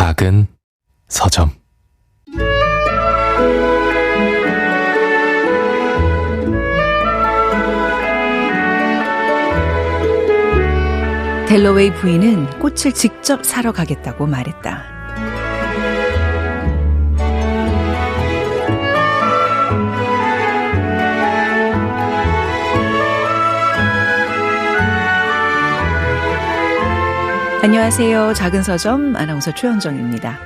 작은 서점. 델러웨이 부인은 꽃을 직접 사러 가겠다고 말했다. 안녕하세요. 작은 서점 아나운서 최현정입니다.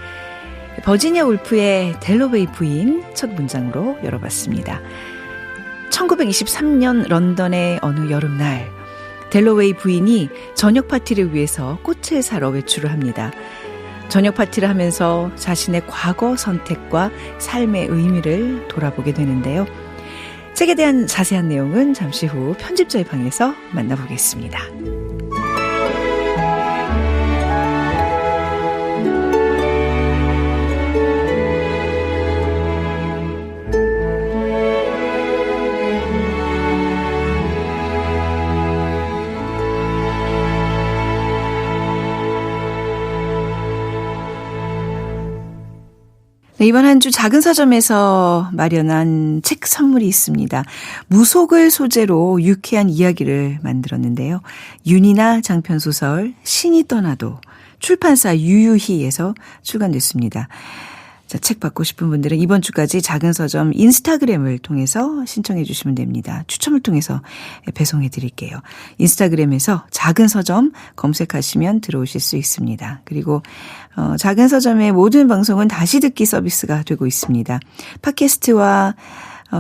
버지니아 울프의 델러웨이 부인 첫 문장으로 열어봤습니다. 1923년 런던의 어느 여름날, 델러웨이 부인이 저녁 파티를 위해서 꽃을 사러 외출을 합니다. 저녁 파티를 하면서 자신의 과거 선택과 삶의 의미를 돌아보게 되는데요. 책에 대한 자세한 내용은 잠시 후 편집자의 방에서 만나보겠습니다. 네, 이번 한 주 작은 서점에서 마련한 책 선물이 있습니다. 무속을 소재로 유쾌한 이야기를 만들었는데요. 윤이나 장편소설 신이 떠나도 출판사 유유히에서 출간됐습니다. 자, 책 받고 싶은 분들은 이번 주까지 작은 서점 인스타그램을 통해서 신청해 주시면 됩니다. 추첨을 통해서 배송해 드릴게요. 인스타그램에서 작은 서점 검색하시면 들어오실 수 있습니다. 그리고 작은 서점의 모든 방송은 다시 듣기 서비스가 되고 있습니다. 팟캐스트와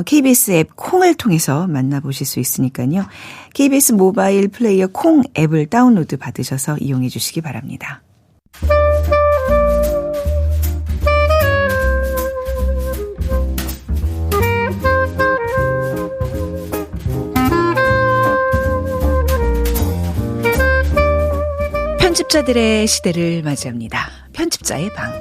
KBS 앱 콩을 통해서 만나보실 수 있으니까요. KBS 모바일 플레이어 콩 앱을 다운로드 받으셔서 이용해 주시기 바랍니다. 편집자들의 시대를 맞이합니다. 편집자의 방.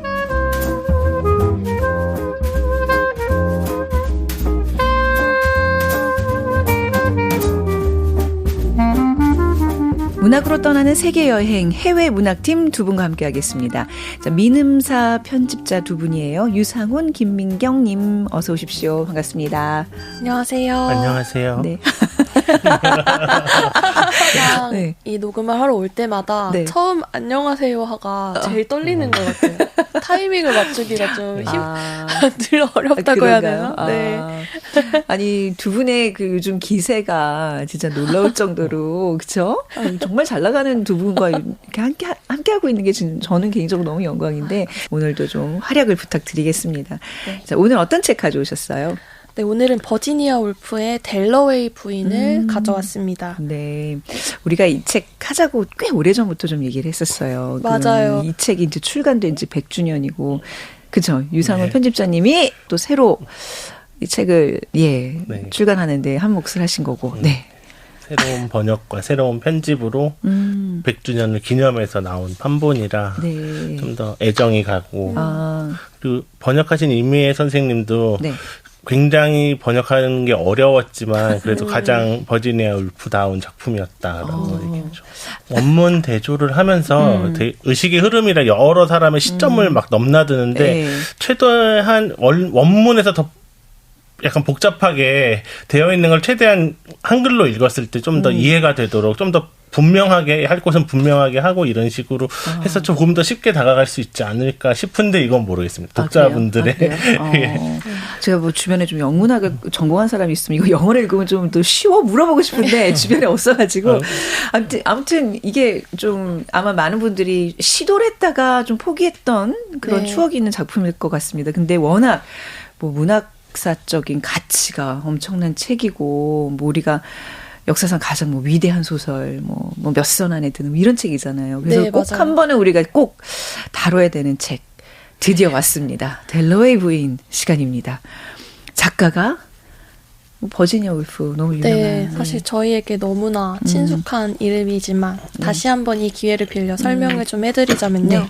문학으로 떠나는 세계여행 해외 문학팀 두 분과 함께하겠습니다. 자, 민음사 편집자 두 분이에요. 유상훈, 김민경님 어서 오십시오. 반갑습니다. 안녕하세요. 안녕하세요. 네. 그냥 네. 이 녹음을 하러 올 때마다 네. 처음 안녕하세요 하가 제일 떨리는 것 같아요. 타이밍을 맞추기가 좀 늘 어렵다고 해야 되나? 네. 아니 두 분의 그 요즘 기세가 진짜 놀라울 정도로 그렇죠? 정말 잘 나가는 두 분과 이렇게 함께 하고 있는 게 저는 개인적으로 너무 영광인데 오늘도 좀 활약을 부탁드리겠습니다. 네. 자, 오늘 어떤 책 가져오셨어요? 네, 오늘은 버지니아 울프의 델러웨이 부인을 가져왔습니다. 네. 우리가 이 책 하자고 꽤 오래전부터 좀 얘기를 했었어요. 맞아요. 이 책이 이제 출간된 지 100주년이고, 그죠? 유상훈 네. 편집자님이 또 새로 이 책을, 네. 출간하는데 한 몫을 하신 거고, 네. 새로운 번역과 새로운 편집으로 100주년을 기념해서 나온 판본이라 네. 좀 더 애정이 가고 그리고 번역하신 임미애 선생님도 네. 굉장히 번역하는 게 어려웠지만 그래도 가장 버지니아 울프다운 작품이었다라고 얘기했죠. 원문 대조를 하면서 되게 의식의 흐름이라 여러 사람의 시점을 막 넘나드는데 최대한 원문에서 더 약간 복잡하게 되어 있는 걸 최대한 한글로 읽었을 때 좀 더 이해가 되도록 좀 더 분명하게 할 곳은 분명하게 하고 이런 식으로 해서 조금 더 쉽게 다가갈 수 있지 않을까 싶은데 이건 모르겠습니다. 독자분들의 제가 뭐 주변에 좀 영문학을 전공한 사람이 있으면 이거 영어를 읽으면 좀 더 쉬워 물어보고 싶은데 주변에 없어가지고 아무튼 이게 좀 아마 많은 분들이 시도를 했다가 좀 포기했던 그런 추억이 있는 작품일 것 같습니다. 근데 워낙 뭐 문학사적인 가치가 엄청난 책이고 뭐 우리가 역사상 가장 뭐 위대한 소설, 뭐 몇 선 안에 드는 이런 책이잖아요. 그래서 네, 꼭 맞아요. 한 번은 우리가 꼭 다뤄야 되는 책 드디어 왔습니다. 델러웨이 부인 시간입니다. 작가가 버지니아 울프 너무 유명한. 네, 사실 저희에게 너무나 친숙한 이름이지만 다시 한번 이 기회를 빌려 설명을 좀 해드리자면요. 네.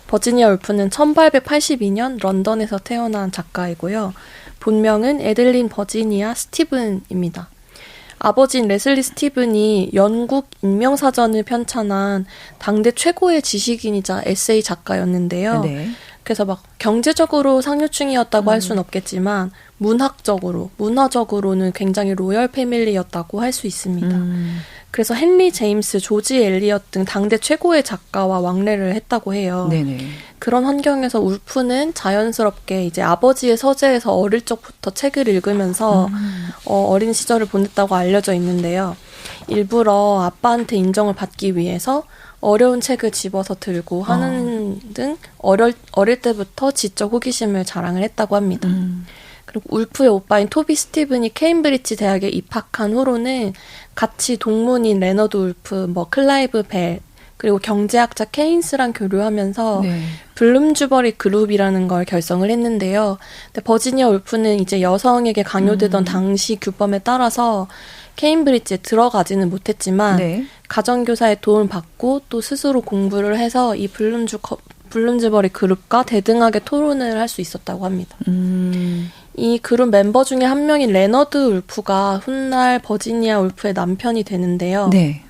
버지니아 울프는 1882년 런던에서 태어난 작가이고요. 본명은 에들린 버지니아 스티븐입니다. 아버지인 레슬리 스티븐이 영국 인명사전을 편찬한 당대 최고의 지식인이자 에세이 작가였는데요. 네. 그래서 막 경제적으로 상류층이었다고 할 수는 없겠지만 문화적으로는 굉장히 로열 패밀리였다고 할 수 있습니다. 그래서 헨리 제임스, 조지 엘리엇 등 당대 최고의 작가와 왕래를 했다고 해요. 네네. 그런 환경에서 울프는 자연스럽게 이제 아버지의 서재에서 어릴 적부터 책을 읽으면서 어린 시절을 보냈다고 알려져 있는데요. 일부러 아빠한테 인정을 받기 위해서 어려운 책을 집어서 들고 하는 등 어릴 때부터 지적 호기심을 자랑을 했다고 합니다. 그리고 울프의 오빠인 토비 스티븐이 케임브리지 대학에 입학한 후로는 같이 동문인 레너드 울프, 클라이브 벨, 그리고 경제학자 케인스랑 교류하면서 네. 블룸주버리 그룹이라는 걸 결성을 했는데요. 근데 버지니아 울프는 이제 여성에게 강요되던 당시 규범에 따라서 케임브리지에 들어가지는 못했지만 네. 가정교사의 도움을 받고 또 스스로 공부를 해서 이 블룸주버리 그룹과 대등하게 토론을 할 수 있었다고 합니다. 이 그룹 멤버 중에 한 명인 레너드 울프가 훗날 버지니아 울프의 남편이 되는데요. 네.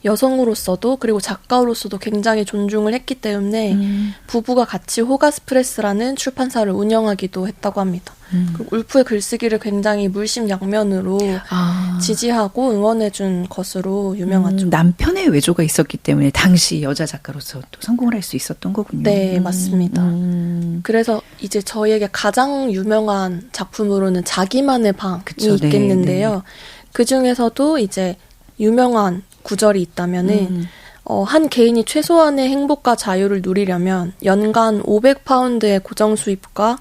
여성으로서도 그리고 작가로서도 굉장히 존중을 했기 때문에 부부가 같이 호가스 프레스라는 출판사를 운영하기도 했다고 합니다. 그리고 울프의 글쓰기를 굉장히 물심양면으로 지지하고 응원해준 것으로 유명하죠. 남편의 외조가 있었기 때문에 당시 여자 작가로서 또 성공을 할 수 있었던 거군요. 네, 맞습니다. 그래서 이제 저희에게 가장 유명한 작품으로는 자기만의 방이 그쵸, 네, 있겠는데요. 네. 그 중에서도 이제 유명한 구절이 있다면은 한 개인이 최소한의 행복과 자유를 누리려면 연간 500파운드의 고정 수입과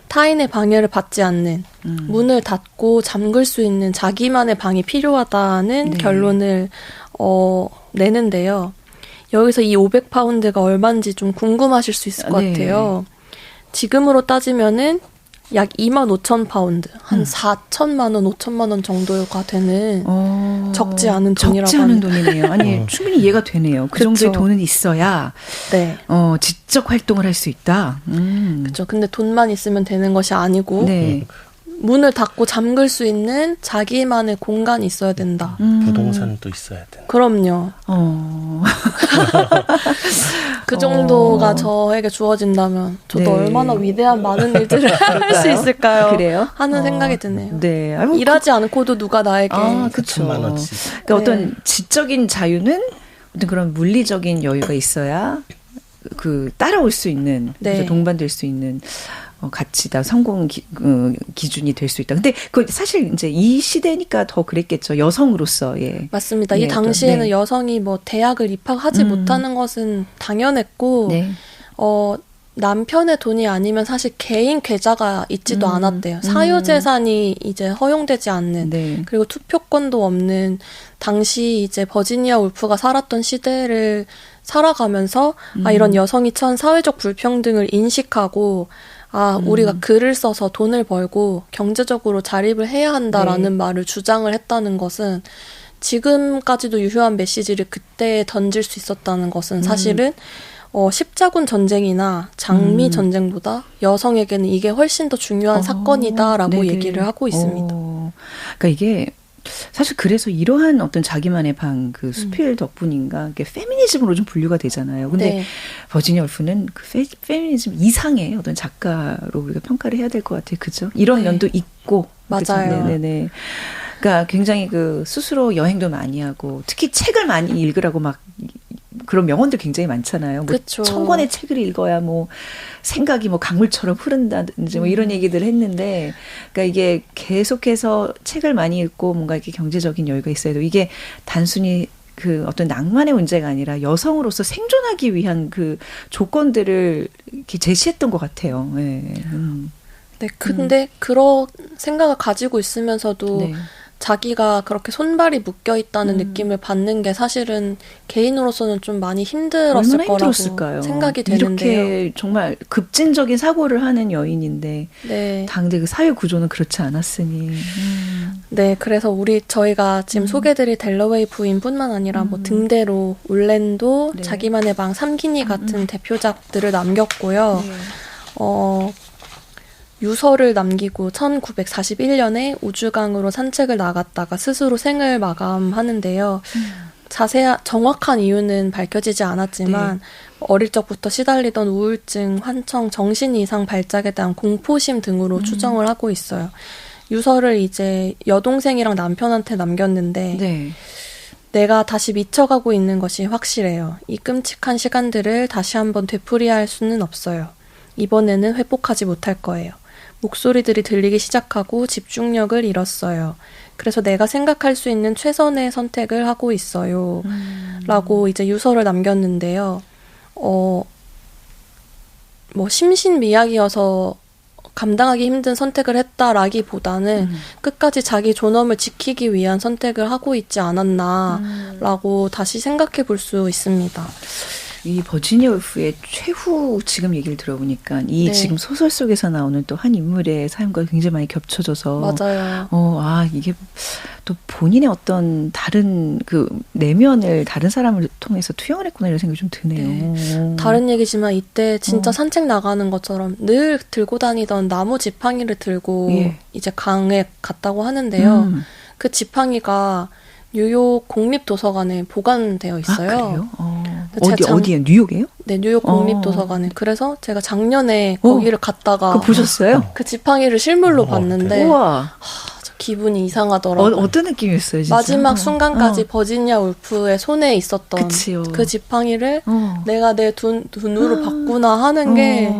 타인의 방해를 받지 않는 문을 닫고 잠글 수 있는 자기만의 방이 필요하다는 네. 결론을 내는데요. 여기서 이 500파운드가 얼마인지 좀 궁금하실 수 있을 것 네. 같아요. 지금으로 따지면은 약 25,000파운드, 한 4천만 원, 5천만 원 정도가 되는 적지 않은 돈이라고 적지 않은 합니다. 돈이네요. 아니 충분히 이해가 되네요. 그 그쵸. 정도의 돈은 있어야 네. 지적 활동을 할 수 있다. 그렇죠. 근데 돈만 있으면 되는 것이 아니고 네. 문을 닫고 잠글 수 있는 자기만의 공간이 있어야 된다. 부동산도 있어야 된다. 그럼요. 그 정도가 저에게 주어진다면 저도 네. 얼마나 위대한 많은 일들을 할 수 있을까요? 그래요? 하는 생각이 드네요. 네. 일하지 않고도 누가 나에게 그렇죠. 4천만 원씩. 그러니까 네. 어떤 지적인 자유는 어떤 그런 물리적인 여유가 있어야 그 따라올 수 있는 네. 그래서 동반될 수 있는 가치다 성공 기준이 될 수 있다. 근데 그 사실 이제 이 시대니까 더 그랬겠죠. 여성으로서의 맞습니다. 네, 이 당시에는 네. 여성이 대학을 입학하지 못하는 것은 당연했고 네. 남편의 돈이 아니면 사실 개인 계좌가 있지도 않았대요. 사유재산이 이제 허용되지 않는 네. 그리고 투표권도 없는 당시 이제 버지니아 울프가 살았던 시대를 살아가면서 이런 여성이 처한 사회적 불평등을 인식하고 우리가 글을 써서 돈을 벌고 경제적으로 자립을 해야 한다라는 말을 주장을 했다는 것은 지금까지도 유효한 메시지를 그때 던질 수 있었다는 것은 사실은 십자군 전쟁이나 장미 전쟁보다 여성에게는 이게 훨씬 더 중요한 사건이다라고 네네. 얘기를 하고 있습니다. 그러니까 이게 사실 그래서 이러한 어떤 자기만의 방 그 수필 덕분인가 이게 페미니즘으로 좀 분류가 되잖아요. 근데 네. 버지니아 울프는 그 페미니즘 이상의 어떤 작가로 우리가 평가를 해야 될 것 같아요. 그죠? 이런 네. 면도 있고 맞아요. 네네네. 그러니까 굉장히 그 스스로 여행도 많이 하고 특히 책을 많이 읽으라고 막 그런 명언들 굉장히 많잖아요. 그쵸. 1000권의 책을 읽어야 생각이 강물처럼 흐른다든지 이런 얘기들 했는데, 그러니까 이게 계속해서 책을 많이 읽고 뭔가 이렇게 경제적인 여유가 있어야 돼요. 이게 단순히 그 어떤 낭만의 문제가 아니라 여성으로서 생존하기 위한 그 조건들을 이렇게 제시했던 것 같아요. 네. 네, 근데 그런 생각을 가지고 있으면서도 네. 자기가 그렇게 손발이 묶여있다는 느낌을 받는 게 사실은 개인으로서는 좀 많이 힘들었을 얼마나 거라고 힘들었을까요? 생각이 되는데요. 이렇게 정말 급진적인 사고를 하는 여인인데 네. 당대 그 사회 구조는 그렇지 않았으니. 네, 그래서 저희가 지금 소개드릴 델러웨이 부인뿐만 아니라 등대로 올랜도, 네. 자기만의 방, 삼기니 같은 대표작들을 남겼고요. 유서를 남기고 1941년에 우주강으로 산책을 나갔다가 스스로 생을 마감하는데요. 정확한 이유는 밝혀지지 않았지만 어릴 적부터 시달리던 우울증, 환청, 정신 이상 발작에 대한 공포심 등으로 추정을 하고 있어요. 유서를 이제 여동생이랑 남편한테 남겼는데 내가 다시 미쳐가고 있는 것이 확실해요. 이 끔찍한 시간들을 다시 한번 되풀이할 수는 없어요. 이번에는 회복하지 못할 거예요. 목소리들이 들리기 시작하고 집중력을 잃었어요. 그래서 내가 생각할 수 있는 최선의 선택을 하고 있어요. 라고 이제 유서를 남겼는데요. 심신미약이어서 감당하기 힘든 선택을 했다라기보다는 끝까지 자기 존엄을 지키기 위한 선택을 하고 있지 않았나라고 다시 생각해 볼 수 있습니다. 이 버지니아 울프의 최후 지금 얘기를 들어보니까 지금 소설 속에서 나오는 또 한 인물의 삶과 굉장히 많이 겹쳐져서 맞아요. 이게 또 본인의 어떤 다른 그 내면을 다른 사람을 통해서 투영을 했구나 이런 생각이 좀 드네요. 다른 얘기지만 이때 진짜 산책 나가는 것처럼 늘 들고 다니던 나무 지팡이를 들고 이제 강에 갔다고 하는데요. 그 지팡이가 뉴욕 국립도서관에 보관되어 있어요. 그래요? 어디에? 뉴욕이에요? 네, 뉴욕 국립도서관에. 그래서 제가 작년에 거기를 갔다가 그거 보셨어요? 그 지팡이를 실물로 봤는데 우와. 저 기분이 이상하더라고요. 어떤 느낌이었어요, 진짜? 마지막 순간까지 버지니아 울프의 손에 있었던 그치요. 그 지팡이를 내가 내 눈으로 봤구나 하는 게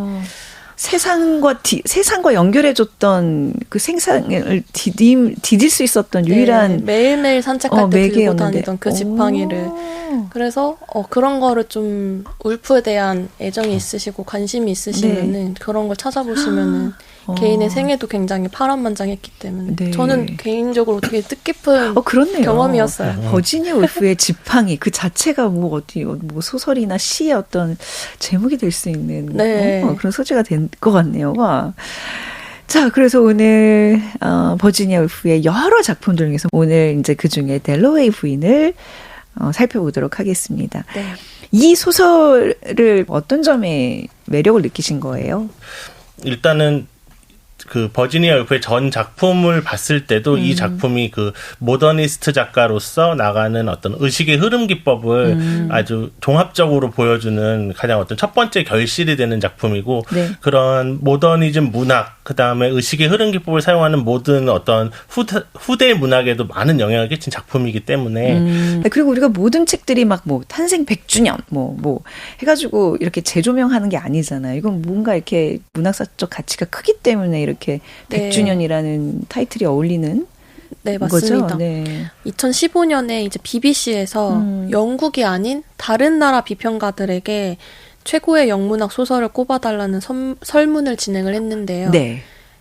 세상과 연결해줬던 그 생상을 디딜 수 있었던 유일한 매일매일 산책할 때 들고 매개였는데. 다니던 그 지팡이를 그래서 그런 거를 좀 울프에 대한 애정이 있으시고 관심이 있으시면은 그런 걸 찾아보시면은 개인의 생애도 굉장히 파란만장했기 때문에 저는 개인적으로 되게 뜻깊은 그렇네요. 경험이었어요. 버지니아 울프의 지팡이 그 자체가 뭐 소설이나 시의 어떤 제목이 될 수 있는 그런 소재가 된 것 같네요. 와. 자, 그래서 오늘 버지니아 울프의 여러 작품들 중에서 오늘 이제 그 중에 델러웨이 부인을 살펴보도록 하겠습니다. 이 소설을 어떤 점에 매력을 느끼신 거예요? 일단은 그 버지니아 울프의 전 작품을 봤을 때도 이 작품이 그 모더니스트 작가로서 나가는 어떤 의식의 흐름 기법을 아주 종합적으로 보여주는 가장 어떤 첫 번째 결실이 되는 작품이고 그런 모더니즘 문학 그다음에 의식의 흐름 기법을 사용하는 모든 어떤 후대 문학에도 많은 영향을 끼친 작품이기 때문에 그리고 우리가 모든 책들이 막 탄생 100주년 뭐 해가지고 이렇게 재조명하는 게 아니잖아요. 이건 뭔가 이렇게 문학사적 가치가 크기 때문에 이렇게 100주년이라는 타이틀이 어울리는 맞습니다. 거죠? 2015년에 이제 BBC에서 영국이 아닌 다른 나라 비평가들에게 최고의 영문학 소설을 꼽아달라는 설문을 진행을 했는데요.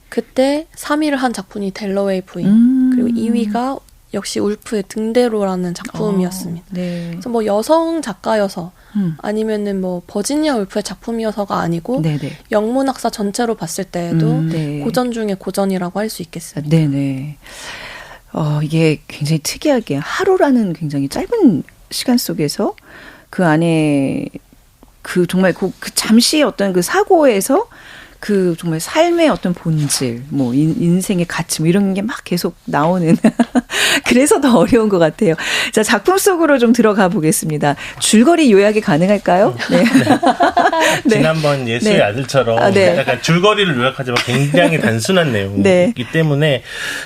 그때 3위를 한 작품이 델러웨이 부인 그리고 2위가 역시 울프의 등대로라는 작품이었습니다. 그래서 여성 작가여서 아니면은 버지니아 울프의 작품이어서가 아니고 영문학사 전체로 봤을 때에도 고전 중에 고전이라고 할 수 있겠습니다. 이게 굉장히 특이하게 하루라는 굉장히 짧은 시간 속에서 그 안에 그 정말 그 잠시 어떤 그 사고에서 그 정말 삶의 어떤 본질, 인생의 가치, 이런 게 막 계속 나오는. 그래서 더 어려운 것 같아요. 자, 작품 속으로 좀 들어가 보겠습니다. 줄거리 요약이 가능할까요? 지난번 예수의 아들처럼 약간 줄거리를 요약하지만 굉장히 단순한 내용이기 때문에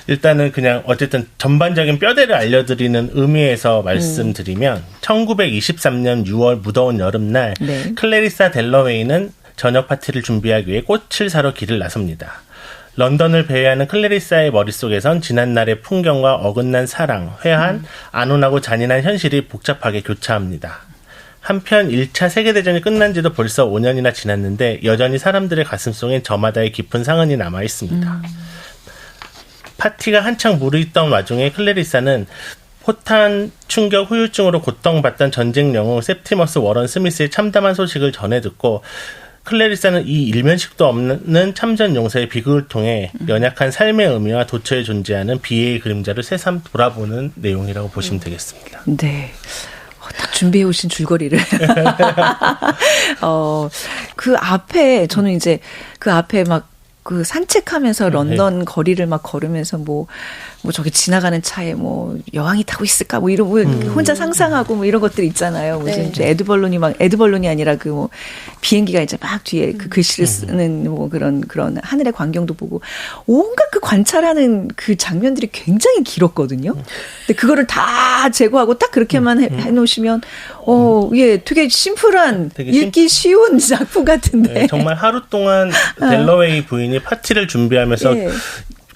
일단은 그냥 어쨌든 전반적인 뼈대를 알려드리는 의미에서 말씀드리면 1923년 6월 무더운 여름날 클래리사 델러웨이는 저녁 파티를 준비하기 위해 꽃을 사러 길을 나섭니다. 런던을 배회하는 클래리사의 머릿속에선 지난날의 풍경과 어긋난 사랑, 회한, 안온하고 잔인한 현실이 복잡하게 교차합니다. 한편 1차 세계대전이 끝난 지도 벌써 5년이나 지났는데 여전히 사람들의 가슴속엔 저마다의 깊은 상흔이 남아있습니다. 파티가 한창 무르익던 와중에 클래리사는 포탄 충격 후유증으로 고통받던 전쟁 영웅 셉티머스 워런 스미스의 참담한 소식을 전해 듣고 클래리사는 이 일면식도 없는 참전 용사의 비극을 통해 연약한 삶의 의미와 도처에 존재하는 비애의 그림자를 새삼 돌아보는 내용이라고 보시면 되겠습니다. 딱 준비해 오신 줄거리를. 그 앞에, 저는 이제 그 앞에 막 그 산책하면서 런던 거리를 막 걸으면서 뭐 저기 지나가는 차에 뭐 여왕이 타고 있을까 뭐 이런 뭐 혼자 상상하고 뭐 이런 것들 있잖아요. 무슨 에드벌룬이 아니라 그 뭐 비행기가 이제 막 뒤에 그 글씨를 쓰는 뭐 그런 하늘의 광경도 보고 온갖 그 관찰하는 그 장면들이 굉장히 길었거든요. 근데 그거를 다 제거하고 딱 그렇게만 해놓으시면 예, 되게 심플한 읽기 쉬운 작품 같은데. 네, 정말 하루 동안 델러웨이 부인이 파티를 준비하면서 예.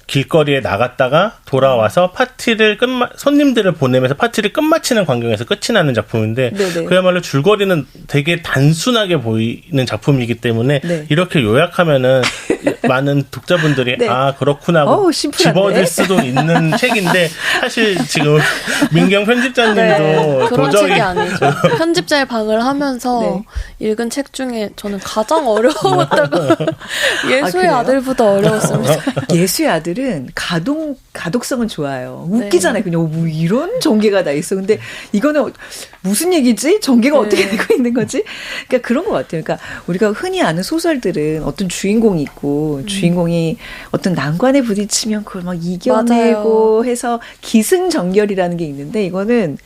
길거리에 나갔다가 돌아와서 파티를 손님들을 보내면서 파티를 끝마치는 광경에서 끝이 나는 작품인데 네네. 그야말로 줄거리는 되게 단순하게 보이는 작품이기 때문에 네. 이렇게 요약하면은 많은 독자분들이 네. 아 그렇구나 하고 집어들 수도 있는 책인데 사실 지금 민경 편집자님도 그런 도저히 책이 아니죠. 편집자의 방을 하면서 네. 읽은 책 중에 저는 가장 어려웠다고 예수의 그래요? 아들보다 어려웠습니다. 예수의 아들은 가독성은 좋아요. 웃기잖아요. 그냥 뭐 이런 전개가 다 있어. 근데 이거는 무슨 얘기지? 전개가 어떻게 되고 있는 거지? 그러니까 그런 것 같아요. 그러니까 우리가 흔히 아는 소설들은 어떤 주인공이 있고 주인공이 어떤 난관에 부딪히면 그걸 막 이겨내고 맞아요. 해서 기승전결이라는 게 있는데 이거는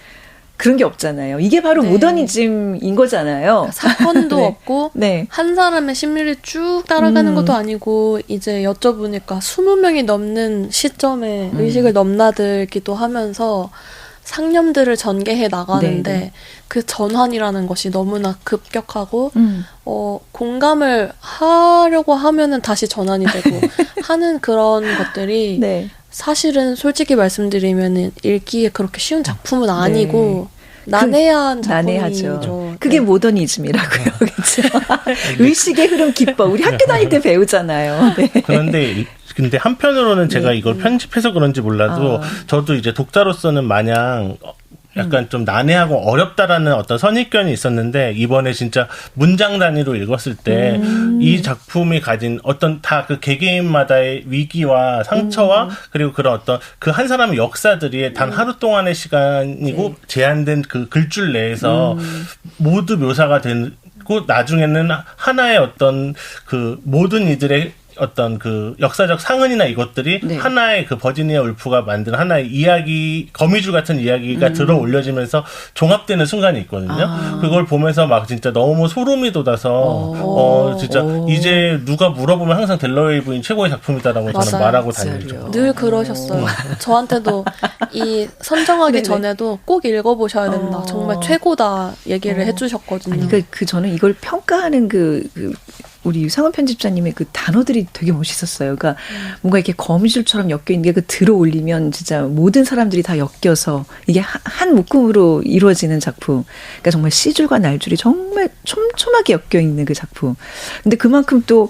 그런 게 없잖아요. 이게 바로 네. 모더니즘인 거잖아요. 사건도 네. 없고 네. 한 사람의 심리를 쭉 따라가는 것도 아니고 이제 여쭤보니까 20명이 넘는 시점에 의식을 넘나들기도 하면서 상념들을 전개해 나가는데 네. 그 전환이라는 것이 너무나 급격하고 공감을 하려고 하면은 다시 전환이 되고 하는 그런 것들이 네. 사실은 솔직히 말씀드리면 읽기에 그렇게 쉬운 작품은 아니고 난해한 작품이죠. 난해하죠. 그게 모더니즘이라고요. 그렇죠? 의식의 흐름 기법. 우리 학교 다닐 때 배우잖아요. 네. 그런데 근데 한편으로는 제가 이걸 편집해서 그런지 몰라도 저도 이제 독자로서는 마냥 약간 좀 난해하고 어렵다라는 어떤 선입견이 있었는데 이번에 진짜 문장 단위로 읽었을 때 이 작품이 가진 어떤 다 그 개개인마다의 위기와 상처와 그리고 그런 어떤 그 한 사람의 역사들이 단 하루 동안의 시간이고 제한된 그 글줄 내에서 모두 묘사가 되고 나중에는 하나의 어떤 그 모든 이들의 어떤 그 역사적 상흔이나 이것들이 네. 하나의 그 버지니아 울프가 만든 하나의 이야기, 거미줄 같은 이야기가 들어 올려지면서 종합되는 순간이 있거든요. 그걸 보면서 막 진짜 너무 소름이 돋아서, 진짜 이제 누가 물어보면 항상 델러웨이 부인 최고의 작품이다라고 저는 맞아요. 말하고 다니죠. 늘 그러셨어요. 저한테도 이 선정하기 전에도 꼭 읽어보셔야 된다. 정말 최고다 얘기를 해주셨거든요. 그러니까 저는 이걸 평가하는 우리 유상원 편집자님의 그 단어들이 되게 멋있었어요. 그러니까 뭔가 이렇게 거미줄처럼 엮여 있는 게 그 들어 올리면 진짜 모든 사람들이 다 엮여서 이게 한 묶음으로 이루어지는 작품. 그러니까 정말 씨줄과 날줄이 정말 촘촘하게 엮여 있는 그 작품. 근데 그만큼 또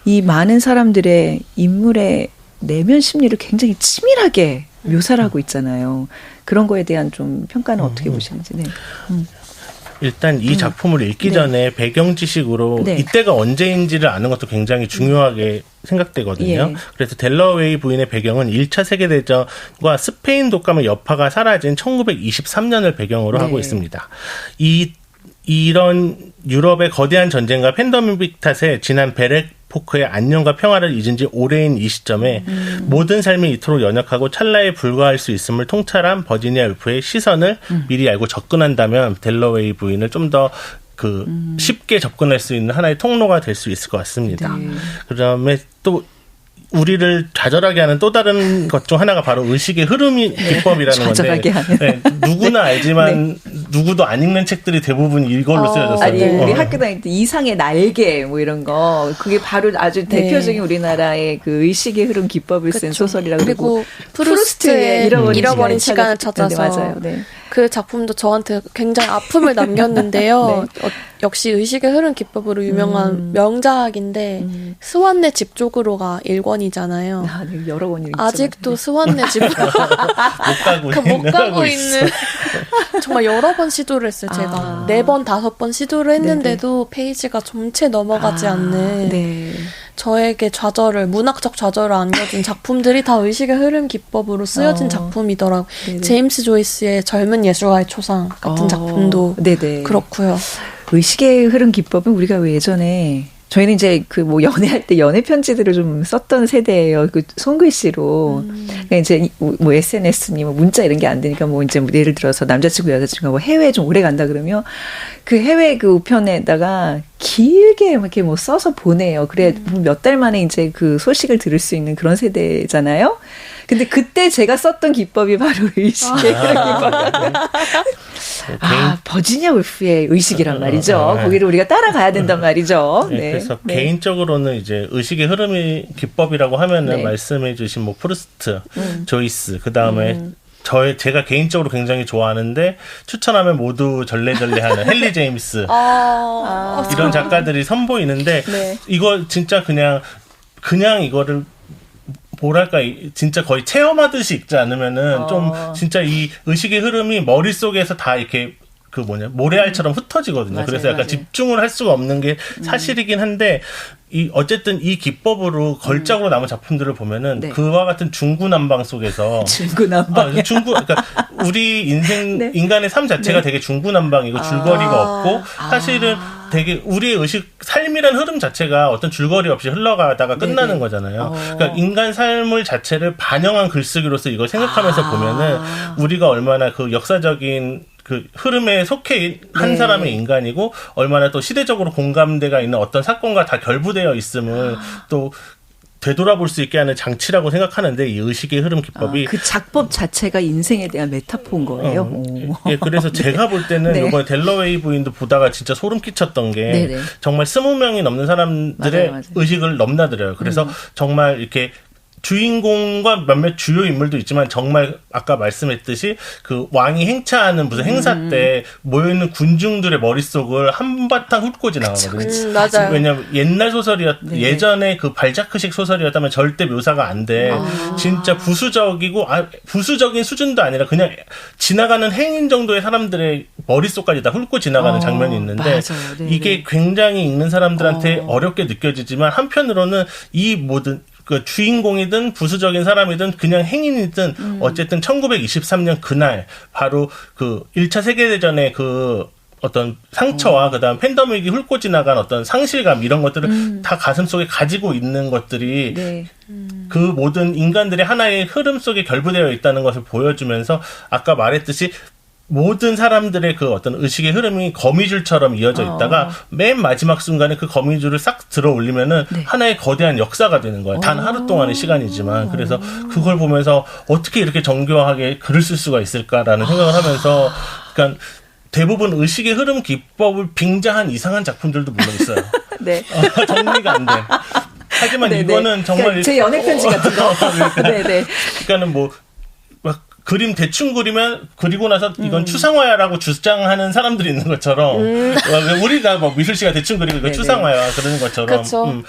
이 많은 사람들의 인물의 내면 심리를 굉장히 치밀하게 묘사를 하고 있잖아요. 그런 거에 대한 좀 평가는 어떻게 보시는지. 네. 일단 이 작품을 읽기 전에 배경 지식으로 이때가 언제인지를 아는 것도 굉장히 중요하게 생각되거든요. 그래서 델러웨이 부인의 배경은 1차 세계대전과 스페인 독감의 여파가 사라진 1923년을 배경으로 하고 있습니다. 이런 유럽의 거대한 전쟁과 팬데믹 탓에 지난 베레포크의 안녕과 평화를 잊은 지 오래인 이 시점에 모든 삶이 이토록 연약하고 찰나에 불과할 수 있음을 통찰한 버지니아 울프의 시선을 미리 알고 접근한다면 델러웨이 부인을 좀 더 쉽게 접근할 수 있는 하나의 통로가 될 수 있을 것 같습니다. 그다음에 또 우리를 좌절하게 하는 또 다른 것 중 하나가 바로 의식의 흐름이 기법이라는 건데 네, 누구나 알지만 누구도 안 읽는 책들이 대부분 이걸로 쓰여졌어요. 아니 우리 학교 다닐 때 이상의 날개 뭐 이런 거 그게 바로 아주 대표적인 우리나라의 그 의식의 흐름 기법을 쓴 소설이라고 그리고 프루스트의 잃어버린 시간을 찾아서 네, 맞아요. 그 작품도 저한테 굉장히 아픔을 남겼는데요. 역시 의식의 흐름 기법으로 유명한 명작인데 스완네 집 쪽으로가 1권이잖아요. 여러 권이 아직도 스완네 집 못 가고 있는 정말 여러 번 시도를 했어요. 제가 4번, 5번 시도를 했는데도 페이지가 좀채 넘어가지 않는 저에게 문학적 좌절을 안겨준 작품들이 다 의식의 흐름 기법으로 쓰여진 작품이더라고요. 제임스 조이스의 젊은 예술가의 초상 같은 작품도 그렇고요. 의식의 흐름 기법은 우리가 왜 예전에 저희는 이제 그 뭐 연애할 때 연애 편지들을 좀 썼던 세대예요. 그 손글씨로. 그러니까 이제 뭐 SNS니 뭐 문자 이런 게 안 되니까 뭐 이제 예를 들어서 남자친구 여자친구가 뭐 해외에 좀 오래 간다 그러면 그 해외 그 우편에다가 길게 이렇게 뭐 써서 보내요. 그래 몇 달 만에 이제 그 소식을 들을 수 있는 그런 세대잖아요. 근데 그때 제가 썼던 기법이 바로 의식의 기법이었어요. 버지니아 울프의 의식이란 말이죠. 거기를 우리가 따라가야 된단 말이죠. 네, 그래서 개인적으로는 이제 의식의 흐름이 기법이라고 하면은 말씀해주신 뭐 프루스트, 조이스, 그 다음에 제가 개인적으로 굉장히 좋아하는데 추천하면 모두 절레절레하는 헨리 제임스 이런 작가들이 선보이는데 이거 진짜 그냥 이거를 뭐랄까 진짜 거의 체험하듯이 읽지 않으면은 좀 진짜 이 의식의 흐름이 머릿속에서 다 이렇게 그 모래알처럼 흩어지거든요. 맞아요, 그래서 약간 집중을 할 수가 없는 게 사실이긴 한데 어쨌든 이 기법으로 걸작으로 남은 작품들을 보면은 그와 같은 중구난방 속에서 그러니까 우리 인간의 삶 자체가 되게 중구난방이고 줄거리가 없고 사실은 되게 우리의 삶이란 흐름 자체가 어떤 줄거리 없이 흘러가다가 끝나는 거잖아요. 그러니까 인간 삶을 자체를 반영한 글쓰기로서 이걸 생각하면서 보면은 우리가 얼마나 그 역사적인 그 흐름에 속해 한 사람의 인간이고 얼마나 또 시대적으로 공감대가 있는 어떤 사건과 다 결부되어 있음을 또 되돌아볼 수 있게 하는 장치라고 생각하는데 이 의식의 흐름 기법이 그 작법 자체가 인생에 대한 메타포인 거예요. 예, 그래서 제가 볼 때는 이번에 델러웨이 부인도 보다가 진짜 소름 끼쳤던 게 정말 20명이 넘는 사람들의 맞아요. 의식을 넘나들어요. 그래서 정말 이렇게 주인공과 몇몇 주요 인물도 있지만 정말 아까 말씀했듯이 그 왕이 행차하는 무슨 행사 때 모여있는 군중들의 머릿속을 한바탕 훑고 지나가거든요. 맞아요. 왜냐하면 옛날 예전에 그 발자크식 소설이었다면 절대 묘사가 안 돼. 진짜 부수적이고 부수적인 수준도 아니라 그냥 지나가는 행인 정도의 사람들의 머릿속까지 다 훑고 지나가는 장면이 있는데 이게 굉장히 읽는 사람들한테 어렵게 느껴지지만 한편으로는 이 모든 그 주인공이든 부수적인 사람이든 그냥 행인이든 어쨌든 1923년 그날 바로 그 1차 세계대전의 그 어떤 상처와 그다음 팬데믹이 훑고 지나간 어떤 상실감 이런 것들을 다 가슴속에 가지고 있는 것들이 그 모든 인간들의 하나의 흐름 속에 결부되어 있다는 것을 보여주면서 아까 말했듯이 모든 사람들의 그 어떤 의식의 흐름이 거미줄처럼 이어져 있다가 맨 마지막 순간에 그 거미줄을 싹 들어 올리면은 하나의 거대한 역사가 되는 거예요. 단 하루 동안의 시간이지만. 그래서 그걸 보면서 어떻게 이렇게 정교하게 글을 쓸 수가 있을까라는 생각을 하면서 그러니까 대부분 의식의 흐름 기법을 빙자한 이상한 작품들도 물론 있어요. 정리가 안 돼. 하지만 이거는 정말 제 연애 편지 같은 거. 그러니까는 뭐 그림 대충 그리고 나서 이건 추상화야라고 주장하는 사람들이 있는 것처럼 우리가 뭐 미술 씨가 대충 그리고 이거 추상화야 그러는 것처럼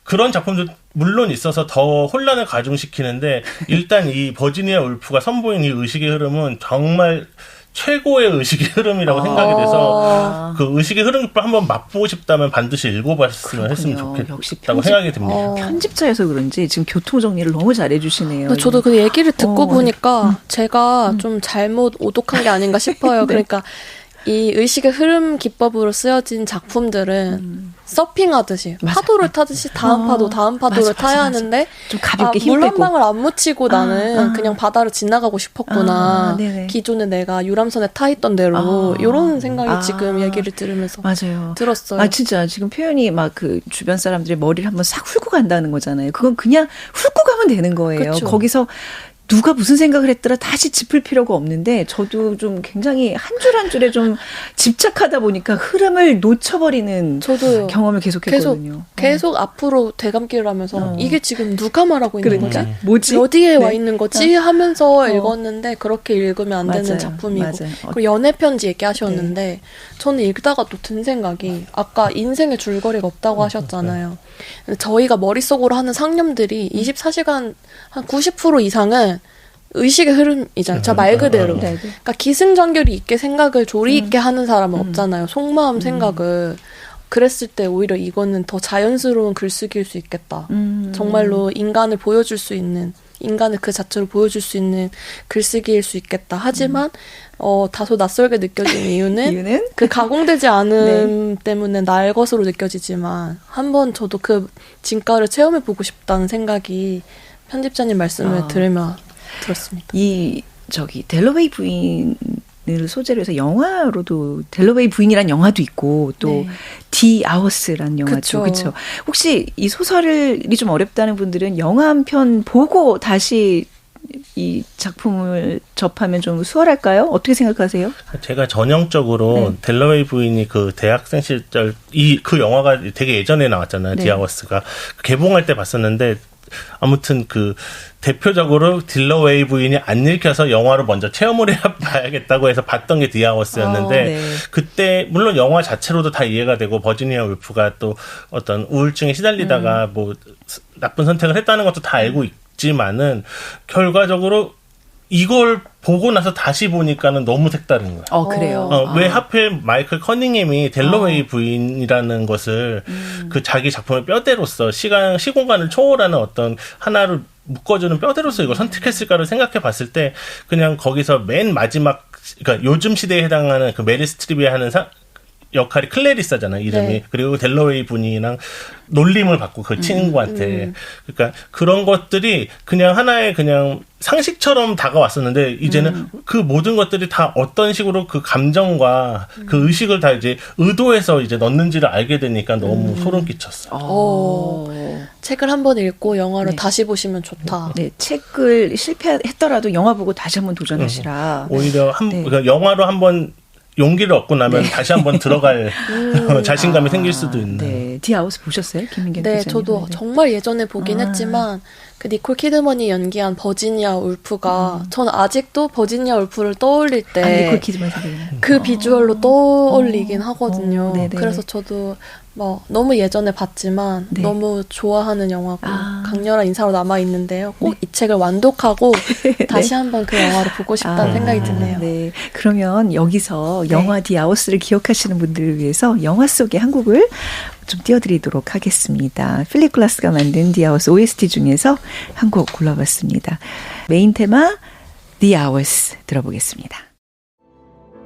그런 작품도 물론 있어서 더 혼란을 가중시키는데 일단 이 버지니아 울프가 선보인 이 의식의 흐름은 정말 최고의 의식의 흐름이라고 생각이 돼서 그 의식의 흐름을 한번 맛보고 싶다면 반드시 읽어봤으면 했으면 좋겠다고 생각이 듭니다. 편집자여서 그런지 지금 교통 정리를 너무 잘해 주시네요. 저도 그 얘기를 듣고 보니까 제가 좀 잘못 오독한 게 아닌가 싶어요. 그러니까 이 의식의 흐름 기법으로 쓰여진 작품들은 서핑하듯이 파도를 타듯이 다음 파도를 타야 하는데 좀 가볍게 물 한 방울 안 묻히고 나는 그냥 바다로 지나가고 싶었구나. 기존에 내가 유람선에 타 있던 대로 이런 생각이 지금 얘기를 들으면서 들었어요. 진짜 지금 표현이 막 그 주변 사람들의 머리를 한번 싹 훑고 간다는 거잖아요. 그건 그냥 훑고 가면 되는 거예요. 거기서 누가 무슨 생각을 했더라 다시 짚을 필요가 없는데 저도 좀 굉장히 한 줄 한 줄에 좀 집착하다 보니까 흐름을 놓쳐버리는 경험을 계속했거든요. 계속 앞으로 되감기를 하면서 이게 지금 누가 말하고 있는 거지? 뭐지? 어디에 와 있는 거지? 하면서 읽었는데 그렇게 읽으면 안 되는 작품이고 그리고 연애 편지 얘기하셨는데 저는 읽다가 또 든 생각이 아까 인생의 줄거리가 없다고 하셨잖아요. 저희가 머릿속으로 하는 상념들이 24시간 한 90% 이상은 의식의 흐름이잖아요. 저 말 그대로. 그러니까 기승전결이 있게 생각을 조리 있게 하는 사람은 없잖아요. 속마음 생각을. 그랬을 때 오히려 이거는 더 자연스러운 글쓰기일 수 있겠다. 정말로 인간을 보여줄 수 있는 인간을 그 자체로 보여줄 수 있는 글쓰기일 수 있겠다. 하지만 다소 낯설게 느껴지는 이유는 그 가공되지 않음 때문에 날 것으로 느껴지지만 한번 저도 그 진가를 체험해보고 싶다는 생각이 편집자님 말씀을 들으며 들었습니다. 델러웨이 부인을 소재로 해서 영화로도 델러웨이 부인이란 영화도 있고 또 디 아워스라는 영화도 그렇죠. 혹시 이 소설이 좀 어렵다는 분들은 영화 한 편 보고 다시 이 작품을 접하면 좀 수월할까요? 어떻게 생각하세요? 제가 전형적으로 델러웨이 부인이 그 대학생 시절 그 영화가 되게 예전에 나왔잖아요. 디 아워스가 개봉할 때 봤었는데 아무튼 그 대표적으로 딜러웨이 부인이 안 읽혀서 영화로 먼저 체험을 해봐야겠다고 해서 봤던 게 디아워스였는데 그때 물론 영화 자체로도 다 이해가 되고 버지니아 울프가 또 어떤 우울증에 시달리다가 뭐 나쁜 선택을 했다는 것도 다 알고 있지만은 결과적으로 이걸 보고 나서 다시 보니까는 너무 색다른 거예요. 그래요? 왜 하필 마이클 커닝햄이 델러웨이 부인이라는 것을 그 자기 작품의 뼈대로서 시공간을 초월하는 어떤 하나를 묶어주는 뼈대로서 이걸 선택했을까를 생각해 봤을 때 그냥 거기서 맨 마지막, 그러니까 요즘 시대에 해당하는 그 메릴 스트립이 하는 역할이 클레리스잖아요, 이름이. 그리고 델러웨이 분이랑 놀림을 받고 그 친구한테. 그러니까 그런 것들이 그냥 하나의 그냥 상식처럼 다가왔었는데 이제는 그 모든 것들이 다 어떤 식으로 그 감정과 그 의식을 다 이제 의도해서 이제 넣는지를 알게 되니까 너무 소름 끼쳤어요. 책을 한번 읽고 영화를 다시 보시면 좋다. 네, 책을 실패했더라도 영화 보고 다시 한번 도전하시라. 오히려 그러니까 영화로 한번 용기를 얻고 나면 다시 한번 들어갈 자신감이 생길 수도 있는. 네, 디아워스 보셨어요, 김민경 네, 기자님? 저도 정말 예전에 보긴 했지만 그 니콜 키드먼이 연기한 버지니아 울프가 저는 아직도 버지니아 울프를 떠올릴 때 니콜 키드먼 선배님. 그 비주얼로 떠올리긴 하거든요. 그래서 저도 뭐 너무 예전에 봤지만 너무 좋아하는 영화고 강렬한 인사로 남아 있는데요. 꼭 이 책을 완독하고 다시 한번 그 영화를 보고 싶다는 생각이 드네요. 네, 그러면 여기서 영화 디아워스를 기억하시는 분들을 위해서 영화 속의 한 곡을 좀 띄워드리도록 하겠습니다. 필립 글라스가 만든 디아워스 OST 중에서 한 곡 골라봤습니다. 메인 테마 The Hours 들어보겠습니다.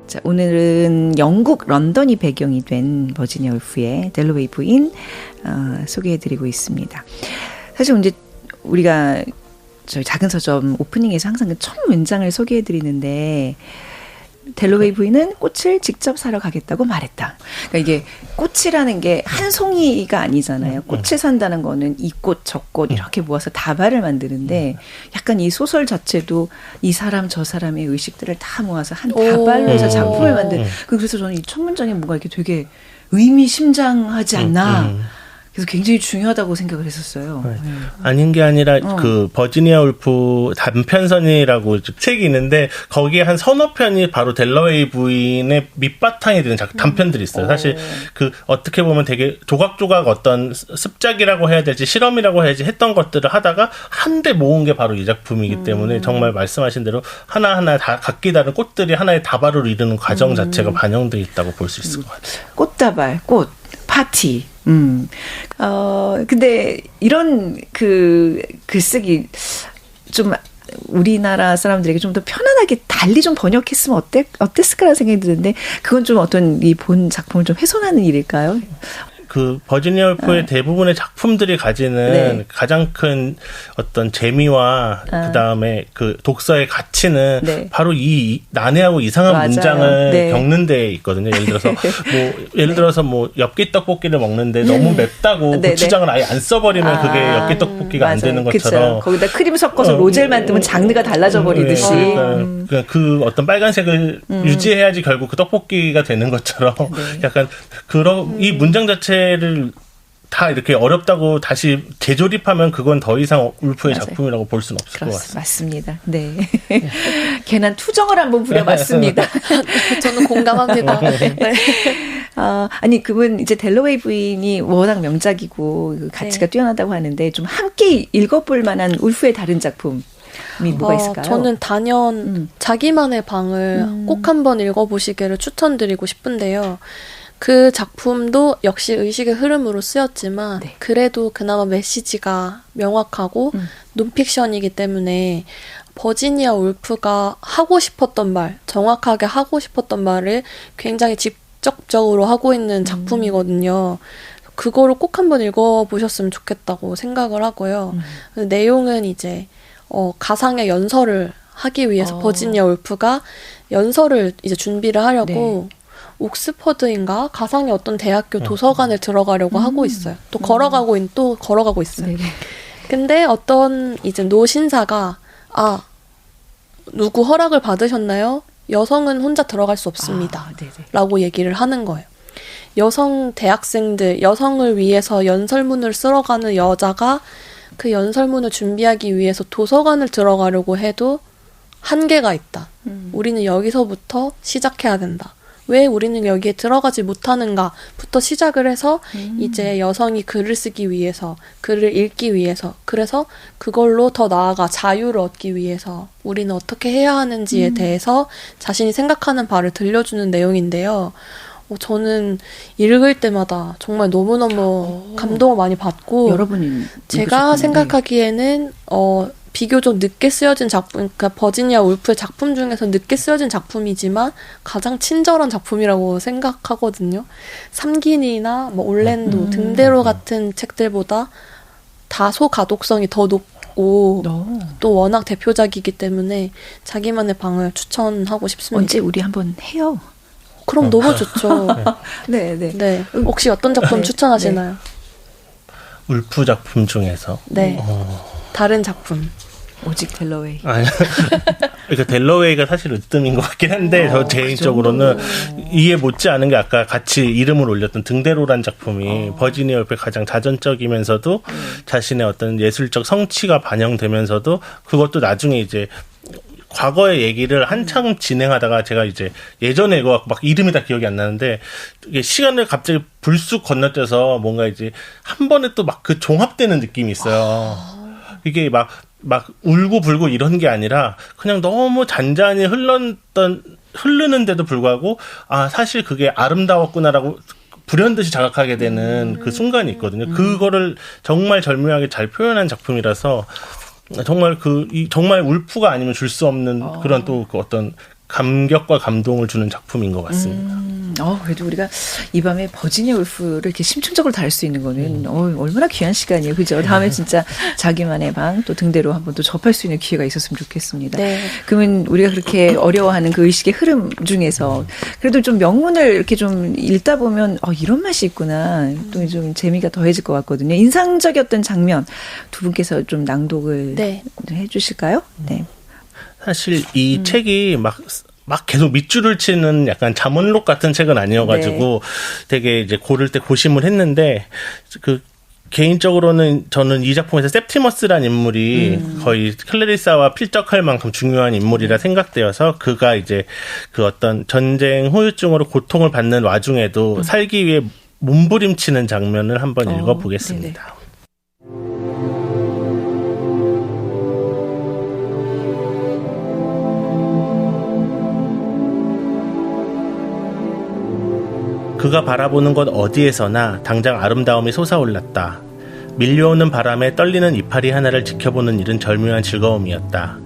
자, 오늘은 영국 런던이 배경이 된 버지니아 울프의 델러웨이 부인 소개해드리고 있습니다. 사실 이제 우리가 저희 작은 서점 오프닝에서 항상 그 첫 문장을 소개해드리는데 델러웨이 부인은 꽃을 직접 사러 가겠다고 말했다. 그러니까 이게 꽃이라는 게 한 송이가 아니잖아요. 꽃을 산다는 거는 이 꽃, 저 꽃 이렇게 모아서 다발을 만드는데 약간 이 소설 자체도 이 사람 저 사람의 의식들을 다 모아서 한 다발로 해서 작품을 만든. 그래서 저는 이 첫 문장이 뭔가 이렇게 되게 의미심장하지 않나. 그래서 굉장히 중요하다고 생각을 했었어요. 아닌 게 아니라 그 버지니아 울프 단편선이라고 책이 있는데 거기에 한 서너 편이 바로 델러웨이 부인의 밑바탕이 되는 단편들이 있어요. 사실 그 어떻게 보면 되게 조각조각 어떤 습작이라고 해야 될지 실험이라고 해야지 했던 것들을 하다가 한데 모은 게 바로 이 작품이기 때문에 정말 말씀하신 대로 하나하나 다 각기 다른 꽃들이 하나의 다발을 이루는 과정 자체가 반영되어 있다고 볼 수 있을 것 같아요. 꽃다발, 꽃, 파티. 근데 이런 그 글쓰기 좀 우리나라 사람들에게 좀 더 편안하게 달리 좀 번역했으면 어땠을까라는 생각이 드는데 그건 좀 어떤 이 본 작품을 좀 훼손하는 일일까요? 그 버지니아 울프의 대부분의 작품들이 가지는 가장 큰 어떤 재미와 그다음에 그 독서의 가치는 바로 이 난해하고 이상한 문장을 겪는 데 있거든요. 예를 들어서 뭐 엽기 떡볶이를 먹는데 너무 맵다고 고추장을 아예 안 써버리면 그게 엽기 떡볶이가 안 되는 것처럼. 그쵸. 거기다 크림 섞어서 로제를 만들면 장르가 달라져 버리듯이. 그러니까 그 어떤 빨간색을 유지해야지 결국 그 떡볶이가 되는 것처럼 약간 이 문장 자체를 다 이렇게 어렵다고 다시 재조립하면 그건 더 이상 울프의 작품이라고 볼 수는 없을 것 같습니다. 맞습니다. 네. 괜한 투정을 한번 부려봤습니다. 저는 공감합니다. 네. 아니 그분 이제 델러웨이 부인이 워낙 명작이고 가치가 뛰어나다고 하는데 좀 함께 읽어볼 만한 울프의 다른 작품. 뭐가 있을까요? 저는 단연 자기만의 방을 꼭 한번 읽어보시기를 추천드리고 싶은데요. 그 작품도 역시 의식의 흐름으로 쓰였지만 네. 그래도 그나마 메시지가 명확하고 논픽션이기 때문에 버지니아 울프가 하고 싶었던 말, 정확하게 하고 싶었던 말을 굉장히 직접적으로 하고 있는 작품이거든요. 그거를 꼭 한번 읽어보셨으면 좋겠다고 생각을 하고요. 내용은 이제 가상의 연설을 하기 위해서 버지니아 울프가 연설을 이제 준비를 하려고 옥스퍼드인가 가상의 어떤 대학교 도서관을 들어가려고 하고 있어요. 또 걸어가고 있어요. 네네. 근데 어떤 이제 노신사가 누구 허락을 받으셨나요? 여성은 혼자 들어갈 수 없습니다. 네네. 라고 얘기를 하는 거예요. 여성 대학생들, 여성을 위해서 연설문을 쓸어가는 여자가 그 연설문을 준비하기 위해서 도서관을 들어가려고 해도 한계가 있다. 우리는 여기서부터 시작해야 된다. 왜 우리는 여기에 들어가지 못하는가부터 시작을 해서 이제 여성이 글을 쓰기 위해서, 글을 읽기 위해서, 그래서 그걸로 더 나아가 자유를 얻기 위해서 우리는 어떻게 해야 하는지에 대해서 자신이 생각하는 바를 들려주는 내용인데요. 저는 읽을 때마다 정말 너무너무 감동을 많이 받고 여러분이 제가 읽으셨구나. 생각하기에는 비교적 늦게 쓰여진 작품, 그러니까 버지니아 울프의 작품 중에서 늦게 쓰여진 작품이지만 가장 친절한 작품이라고 생각하거든요. 삼기니나 뭐 올랜도, 등대로 같은 책들보다 다소 가독성이 더 높고 또 워낙 대표작이기 때문에 자기만의 방을 추천하고 싶습니다. 언제 우리 한번 해요. 그럼 너무 좋죠. 네네. 네. 혹시 어떤 작품 추천하시나요? 울프 작품 중에서. 네. 다른 작품. 오직 델러웨이. 아니, 그러니까 델러웨이가 사실 으뜸인 것 같긴 한데 저 개인적으로는 이해 못지 않은 게 아까 같이 이름을 올렸던 등대로란 작품이 버지니아 울프의 가장 자전적이면서도 자신의 어떤 예술적 성취가 반영되면서도 그것도 나중에 이제 과거의 얘기를 한참 진행하다가 제가 이제 예전에 이거 막 이름이 다 기억이 안 나는데 이게 시간을 갑자기 불쑥 건너뛰어서 뭔가 이제 한 번에 또 막 그 종합되는 느낌이 있어요. 이게 막 울고 불고 이런 게 아니라 그냥 너무 잔잔히 흐르는데도 불구하고 사실 그게 아름다웠구나라고 불현듯이 자각하게 되는 그 순간이 있거든요. 그거를 정말 절묘하게 잘 표현한 작품이라서 정말 정말 울프가 아니면 줄 수 없는 그런 또 그 어떤 감격과 감동을 주는 작품인 것 같습니다. 그래도 우리가 이 밤에 버지니아 울프를 이렇게 심층적으로 다룰 수 있는 거는 얼마나 귀한 시간이에요. 그죠? 다음에 진짜 자기만의 방 또 등대로 한번 또 접할 수 있는 기회가 있었으면 좋겠습니다. 네. 그러면 우리가 그렇게 어려워하는 그 의식의 흐름 중에서 그래도 좀 명문을 이렇게 좀 읽다 보면 이런 맛이 있구나. 또 좀 재미가 더해질 것 같거든요. 인상적이었던 장면 두 분께서 좀 낭독을 해 주실까요? 네. 사실 이 책이 막 계속 밑줄을 치는 약간 잠언록 같은 책은 아니어가지고 되게 이제 고를 때 고심을 했는데 개인적으로는 저는 이 작품에서 septimus란 인물이 거의 클레리사와 필적할 만큼 중요한 인물이라 생각되어서 그가 이제 그 어떤 전쟁 후유증으로 고통을 받는 와중에도 살기 위해 몸부림치는 장면을 한번 읽어보겠습니다. 네네. 그가 바라보는 것 어디에서나 당장 아름다움이 솟아올랐다. 밀려오는 바람에 떨리는 이파리 하나를 지켜보는 일은 절묘한 즐거움이었다.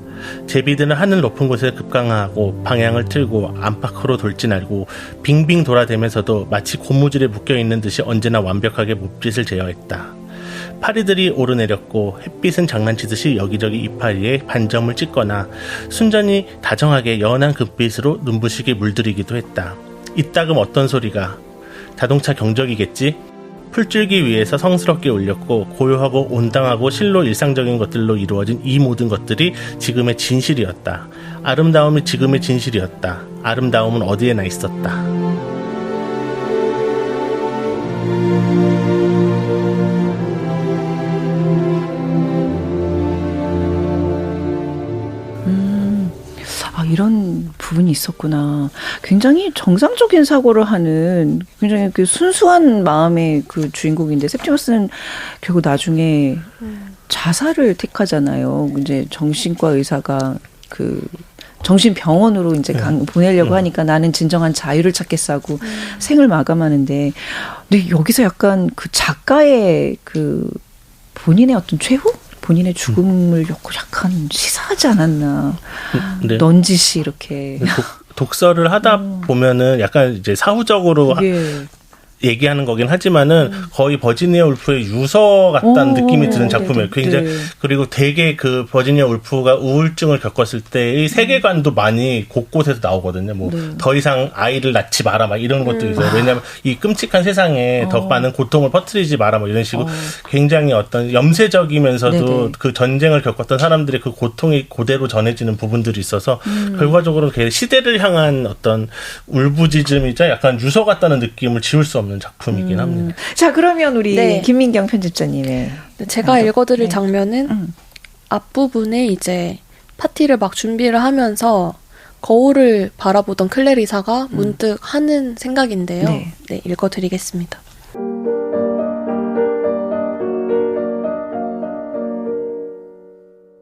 제비들은 하늘 높은 곳에 급강하고 방향을 틀고 안팎으로 돌진하고 빙빙 돌아대면서도 마치 고무줄에 묶여있는 듯이 언제나 완벽하게 목빛을 제어했다. 파리들이 오르내렸고 햇빛은 장난치듯이 여기저기 이파리에 반점을 찍거나 순전히 다정하게 연한 금빛으로 눈부시게 물들이기도 했다. 이따금 어떤 소리가 자동차 경적이겠지? 풀줄기 위에서 성스럽게 울렸고 고요하고 온당하고 실로 일상적인 것들로 이루어진 이 모든 것들이 지금의 진실이었다. 아름다움이 지금의 진실이었다. 아름다움은 어디에나 있었다. 이런 부분이 있었구나. 굉장히 정상적인 사고를 하는 굉장히 그 순수한 마음의 그 주인공인데 septimus는 결국 나중에 자살을 택하잖아요. 이제 정신과 의사가 그 정신병원으로 이제 보내려고 하니까 나는 진정한 자유를 찾겠어 하고 생을 마감하는데, 근데 여기서 약간 그 작가의 그 본인의 어떤 최후? 본인의 죽음을 약간 시사하지 않았나. 네. 넌지시 이렇게. 독서를 하다 보면은 약간 이제 사후적으로 예. 얘기하는 거긴 하지만은 거의 버지니아 울프의 유서 같다는 느낌이 드는 작품이에요. 굉장히 네. 그리고 되게 그 버지니아 울프가 우울증을 겪었을 때의 세계관도 많이 곳곳에서 나오거든요. 뭐 더 이상 아이를 낳지 마라 막 이런 것도 있어요. 왜냐하면 이 끔찍한 세상에 더 많은 고통을 퍼뜨리지 마라 뭐 이런 식으로 굉장히 어떤 염세적이면서도 네네. 그 전쟁을 겪었던 사람들의 그 고통이 그대로 전해지는 부분들이 있어서 결과적으로 시대를 향한 어떤 울부짖음이자 약간 유서 같다는 느낌을 지울 수 없는 작품이긴 합니다. 자, 그러면 우리 네. 김민경 편집자님의 제가 읽어드릴 네. 장면은 앞부분에 이제 파티를 막 준비를 하면서 거울을 바라보던 클레리사가 문득 하는 생각인데요. 네. 네, 읽어드리겠습니다.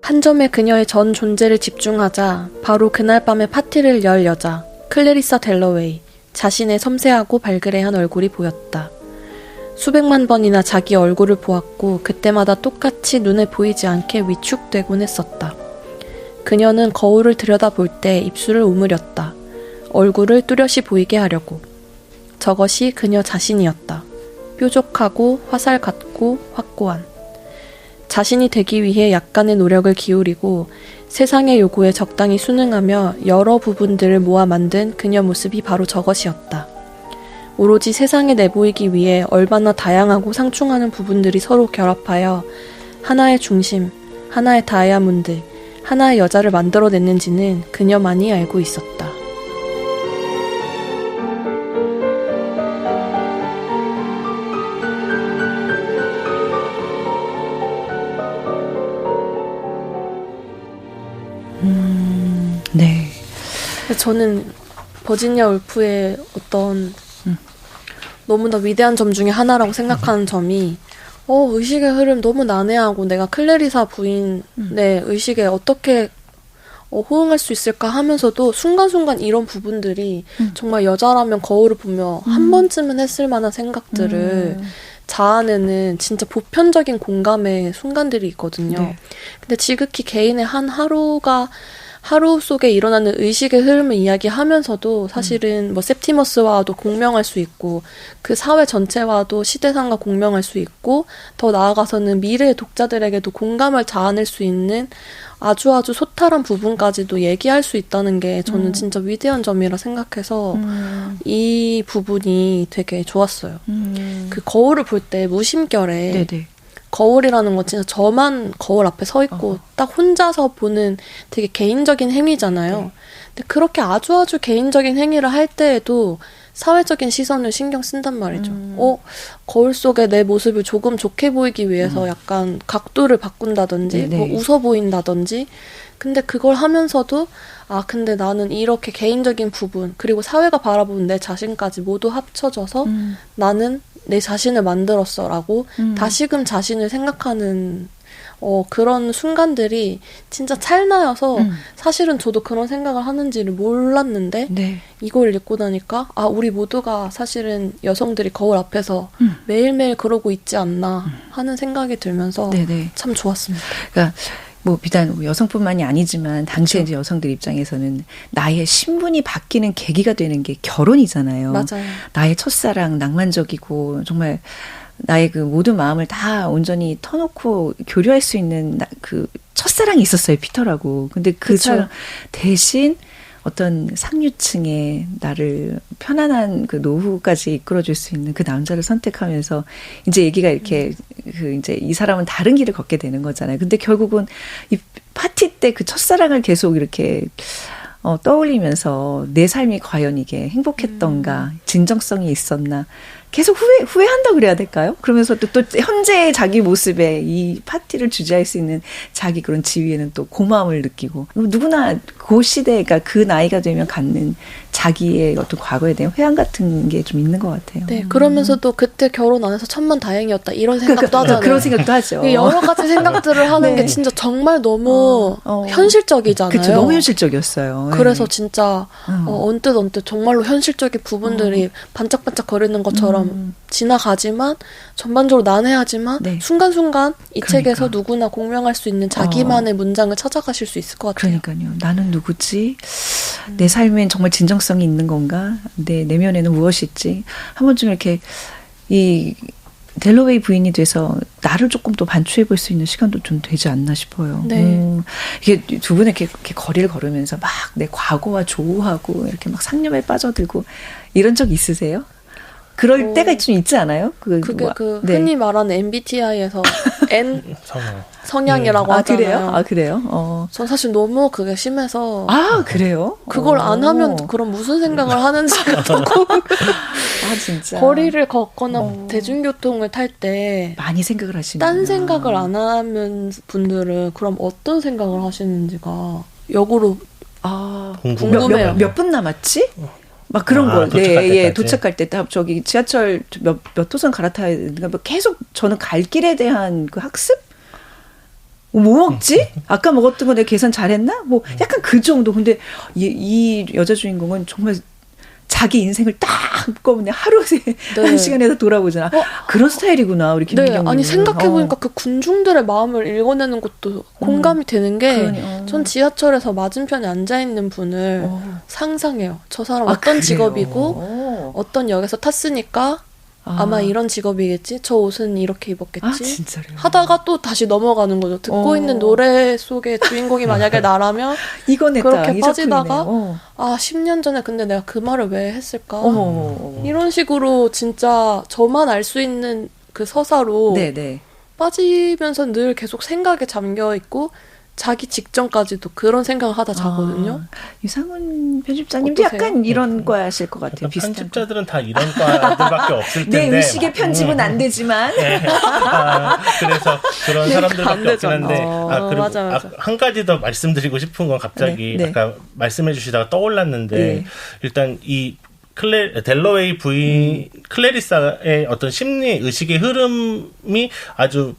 한 점에 그녀의 전 존재를 집중하자 바로 그날 밤에 파티를 열 여자 클레리사 델러웨이, 자신의 섬세하고 발그레한 얼굴이 보였다. 수백만 번이나 자기 얼굴을 보았고 그때마다 똑같이 눈에 보이지 않게 위축되곤 했었다. 그녀는 거울을 들여다볼 때 입술을 오므렸다. 얼굴을 뚜렷이 보이게 하려고. 저것이 그녀 자신이었다. 뾰족하고 화살 같고 확고한. 자신이 되기 위해 약간의 노력을 기울이고 세상의 요구에 적당히 순응하며 여러 부분들을 모아 만든 그녀 모습이 바로 저것이었다. 오로지 세상에 내보이기 위해 얼마나 다양하고 상충하는 부분들이 서로 결합하여 하나의 중심, 하나의 다이아몬드, 하나의 여자를 만들어냈는지는 그녀만이 알고 있었다. 네. 저는 버지니아 울프의 어떤 너무나 위대한 점 중에 하나라고 생각하는 점이 의식의 흐름 너무 난해하고 내가 클레리사 부인의 의식에 어떻게 호응할 수 있을까 하면서도 순간순간 이런 부분들이 정말 여자라면 거울을 보며 한 번쯤은 했을 만한 생각들을 자아내는 진짜 보편적인 공감의 순간들이 있거든요. 네. 근데 지극히 개인의 한 하루 속에 일어나는 의식의 흐름을 이야기하면서도 사실은 뭐 septimus와도 공명할 수 있고 그 사회 전체와도 시대상과 공명할 수 있고 더 나아가서는 미래의 독자들에게도 공감을 자아낼 수 있는 아주 소탈한 부분까지도 얘기할 수 있다는 게 저는 진짜 위대한 점이라 생각해서 이 부분이 되게 좋았어요. 그 거울을 볼 때 무심결에 네네. 거울이라는 건 진짜 저만 거울 앞에 서 있고 딱 혼자서 보는 되게 개인적인 행위잖아요. 네. 근데 그렇게 아주 개인적인 행위를 할 때에도 사회적인 시선을 신경 쓴단 말이죠. 거울 속에 내 모습을 조금 좋게 보이기 위해서 약간 각도를 바꾼다든지 네네. 뭐 웃어 보인다든지 근데 그걸 하면서도 근데 나는 이렇게 개인적인 부분 그리고 사회가 바라보는 내 자신까지 모두 합쳐져서 나는 내 자신을 만들었어라고 다시금 자신을 생각하는 그런 순간들이 진짜 찰나여서 사실은 저도 그런 생각을 하는지를 몰랐는데 네. 이걸 읽고 나니까 우리 모두가 사실은 여성들이 거울 앞에서 매일매일 그러고 있지 않나 하는 생각이 들면서 네네. 참 좋았습니다. 그러니까 뭐 비단 여성뿐만이 아니지만 당시에 이제 여성들 입장에서는 나의 신분이 바뀌는 계기가 되는 게 결혼이잖아요. 맞아요. 나의 첫사랑 낭만적이고 정말 나의 그 모든 마음을 다 온전히 터놓고 교류할 수 있는 그 첫사랑이 있었어요, 피터라고. 근데 그 그쵸. 사람 대신 어떤 상류층의 나를 편안한 그 노후까지 이끌어줄 수 있는 그 남자를 선택하면서 이제 얘기가 이렇게 그 이제 이 사람은 다른 길을 걷게 되는 거잖아요. 근데 결국은 이 파티 때 그 첫사랑을 계속 이렇게 떠올리면서 내 삶이 과연 이게 행복했던가, 진정성이 있었나, 계속 후회한다 그래야 될까요? 그러면서 또 현재의 자기 모습에 이 파티를 주재할 수 있는 자기 그런 지위에는 또 고마움을 느끼고, 누구나 그 시대, 그러니까 그 나이가 되면 갖는 자기의 어떤 과거에 대한 회한 같은 게 좀 있는 것 같아요. 네, 그러면서도 그때 결혼 안 해서 천만다행이었다 이런 생각도 하잖아요. 그런 생각도 하죠. 여러 가지 생각들을 하는 네. 게 진짜 정말 너무 현실적이잖아요. 그렇죠. 너무 현실적이었어요. 그래서 진짜 언뜻 정말로 현실적인 부분들이 반짝반짝 거리는 것처럼 지나가지만 전반적으로 난해하지만 네. 순간순간 이 그러니까. 책에서 누구나 공명할 수 있는 자기만의 문장을 찾아가실 수 있을 것 같아요. 그러니까요. 나는 누구지? 내 삶엔 정말 진정성이 있는 건가? 내 내면에는 무엇이 있지? 한 번쯤 이렇게 이 델러웨이 부인이 돼서 나를 조금 더 반추해 볼 수 있는 시간도 좀 되지 않나 싶어요. 네. 이게 두 분이 이렇게 거리를 걸으면서 막 내 과거와 조우하고 이렇게 막 상념에 빠져들고 이런 적 있으세요? 그럴 때가 좀 있지 않아요? 그게 네. 흔히 말하는 MBTI에서 N 성향이라고 그래요? 하잖아요. 그래요? 전 사실 너무 그게 심해서 그래요? 그걸 안 하면 그럼 무슨 생각을 하는지 조금 진짜 거리를 걷거나 대중교통을 탈 때 많이 생각을 하시는 딴 생각을 안 하는 분들은 그럼 어떤 생각을 하시는지가 역으로 궁금해요. 몇 분 남았지? 막 그런 거. 도착할 때 저기 지하철 몇 호선 갈아타야 되는가 계속 저는 갈 길에 대한 그 학습? 뭐 먹지? 아까 먹었던 거 내가 계산 잘했나? 뭐 약간 그 정도. 근데 이 여자 주인공은 정말 자기 인생을 딱 한꺼번에 하루에 한 시간에서 돌아보잖아. 그런 스타일이구나 우리 김민경. 아니 생각해보니까 그 군중들의 마음을 읽어내는 것도 공감이 되는 게 전 지하철에서 맞은편에 앉아있는 분을 상상해요. 저 사람 어떤 그래요? 직업이고 어떤 역에서 탔으니까 아마 이런 직업이겠지. 저 옷은 이렇게 입었겠지. 진짜로요? 하다가 또 다시 넘어가는 거죠. 듣고 있는 노래 속의 주인공이 만약에 나라면 이거네, 그렇게 이 빠지다가 작품이네. 10년 전에 근데 내가 그 말을 왜 했을까? 이런 식으로 진짜 저만 알 수 있는 그 서사로 네네. 빠지면서 늘 계속 생각에 잠겨 있고 자기 직전까지도 그런 생각을 하다 자거든요. 유상훈 편집장님도 어떠세요? 약간 이런 거 하실 것 같아요. 비슷한 편집자들은 다 이런 과들밖에 없을 텐데. 내 의식의 편집은 안 되지만. 그래서 그런 사람들밖에 없긴 되잖아. 한데. 그리고 맞아. 한 가지 더 말씀드리고 싶은 건 갑자기 아까 말씀해 주시다가 떠올랐는데 일단 이 델러웨이 부인 클레리사의 어떤 심리 의식의 흐름이 아주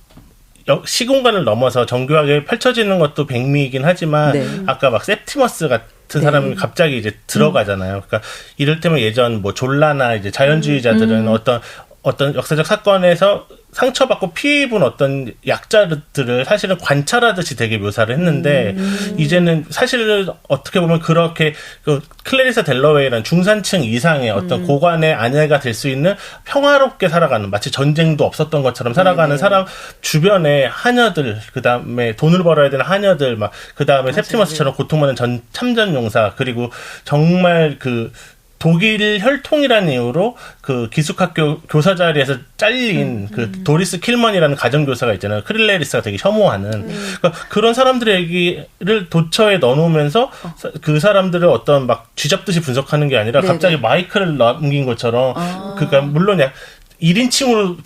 시공간을 넘어서 정교하게 펼쳐지는 것도 백미이긴 하지만 아까 막 septimus 같은 사람이 갑자기 이제 들어가잖아요. 그러니까 이를테면 예전 뭐 졸라나 이제 자연주의자들은 어떤 역사적 사건에서 상처받고 피해 입은 어떤 약자들을 사실은 관찰하듯이 되게 묘사를 했는데 이제는 사실은 어떻게 보면 그렇게 그 클래리사 델러웨이라는 중산층 이상의 어떤 고관의 아내가 될 수 있는 평화롭게 살아가는 마치 전쟁도 없었던 것처럼 살아가는 사람 주변에 하녀들 그다음에 돈을 벌어야 되는 하녀들 막 그다음에 셉티머스처럼 고통받는 참전 용사 그리고 정말 그 독일 혈통이라는 이유로 그 기숙학교 교사 자리에서 잘린 그 도리스 킬먼이라는 가정교사가 있잖아요. 크릴레리스가 되게 혐오하는 그러니까 그런 사람들의 얘기를 도처에 넣어놓으면서 그 사람들을 어떤 막 쥐잡듯이 분석하는 게 아니라 갑자기 마이크를 남긴 것처럼 그러니까 물론 1인칭으로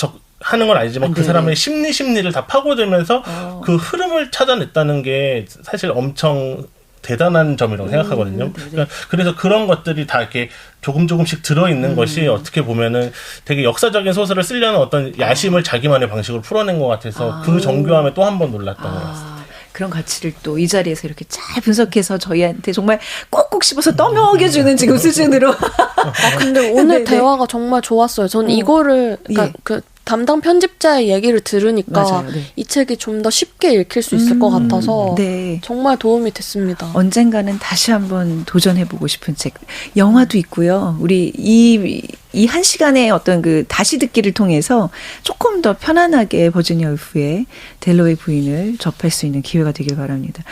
하는 건 아니지만 그 사람의 심리를 다 파고들면서 그 흐름을 찾아냈다는 게 사실 엄청 대단한 점이라고 생각하거든요. 그러니까 그래서 그런 것들이 다 이렇게 조금씩 들어있는 것이 어떻게 보면은 되게 역사적인 소설을 쓰려는 어떤 야심을 자기만의 방식으로 풀어낸 것 같아서 그 정교함에 또 한 번 놀랐던 것 같습니다. 그런 가치를 또 이 자리에서 이렇게 잘 분석해서 저희한테 정말 꼭꼭 씹어서 떠먹여주는 지금 수준으로. 근데 오늘 대화가 정말 좋았어요. 저는 이거를 그러니까 그 담당 편집자의 얘기를 들으니까 이 책이 좀 더 쉽게 읽힐 수 있을 것 같아서 정말 도움이 됐습니다. 언젠가는 다시 한번 도전해보고 싶은 책. 영화도 있고요. 우리 이 한 시간의 어떤 그 다시 듣기를 통해서 조금 더 편안하게 버지니아 울프의 델러웨이 부인을 접할 수 있는 기회가 되길 바랍니다.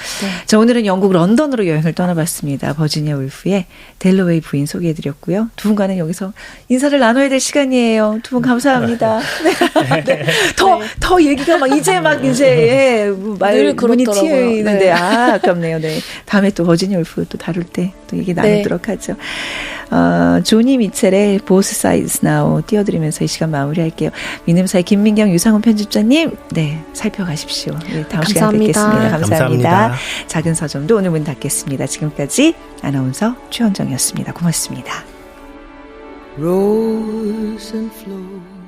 자, 오늘은 영국 런던으로 여행을 떠나봤습니다. 버지니아 울프의 델러웨이 부인 소개해드렸고요. 두 분과는 여기서 인사를 나눠야 될 시간이에요. 두 분 감사합니다. 더 얘기가 막 이제 문이 튀어있는데 아깝네요. 다음에 또 버지니아 울프 또 다룰 때 또 얘기 나누도록 하죠. 조니 미첼의 보스 Sides Now 띄워드리면서 이 시간 마무리할게요. 민음사의 김민경, 유상훈 편집자님, 네, 살펴가십시오. 네, 다음 시간에 뵙겠습니다. 감사합니다. 작은 서점도 오늘 문 닫겠습니다. 지금까지 아나운서 최원정이었습니다. 고맙습니다. Rose and flow